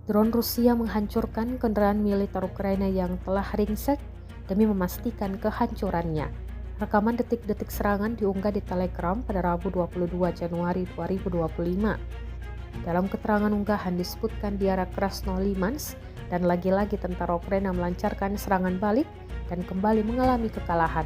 Drone Rusia menghancurkan kendaraan militer Ukraina yang telah ringsek demi memastikan kehancurannya. Rekaman detik-detik serangan diunggah di Telegram pada Rabu 22 Januari 2025. Dalam keterangan unggahan disebutkan di arah Krasnolimansk dan lagi-lagi tentara Ukraina melancarkan serangan balik dan kembali mengalami kekalahan.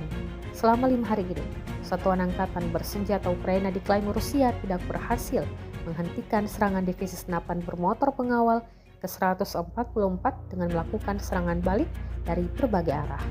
Selama 5 hari ini, satuan angkatan bersenjata Ukraina diklaim Rusia tidak berhasil menghentikan serangan divisi senapan bermotor pengawal ke-144 dengan melakukan serangan balik dari berbagai arah.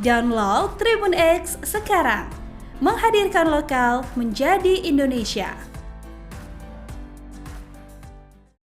Download Tribun X sekarang, menghadirkan lokal menjadi Indonesia.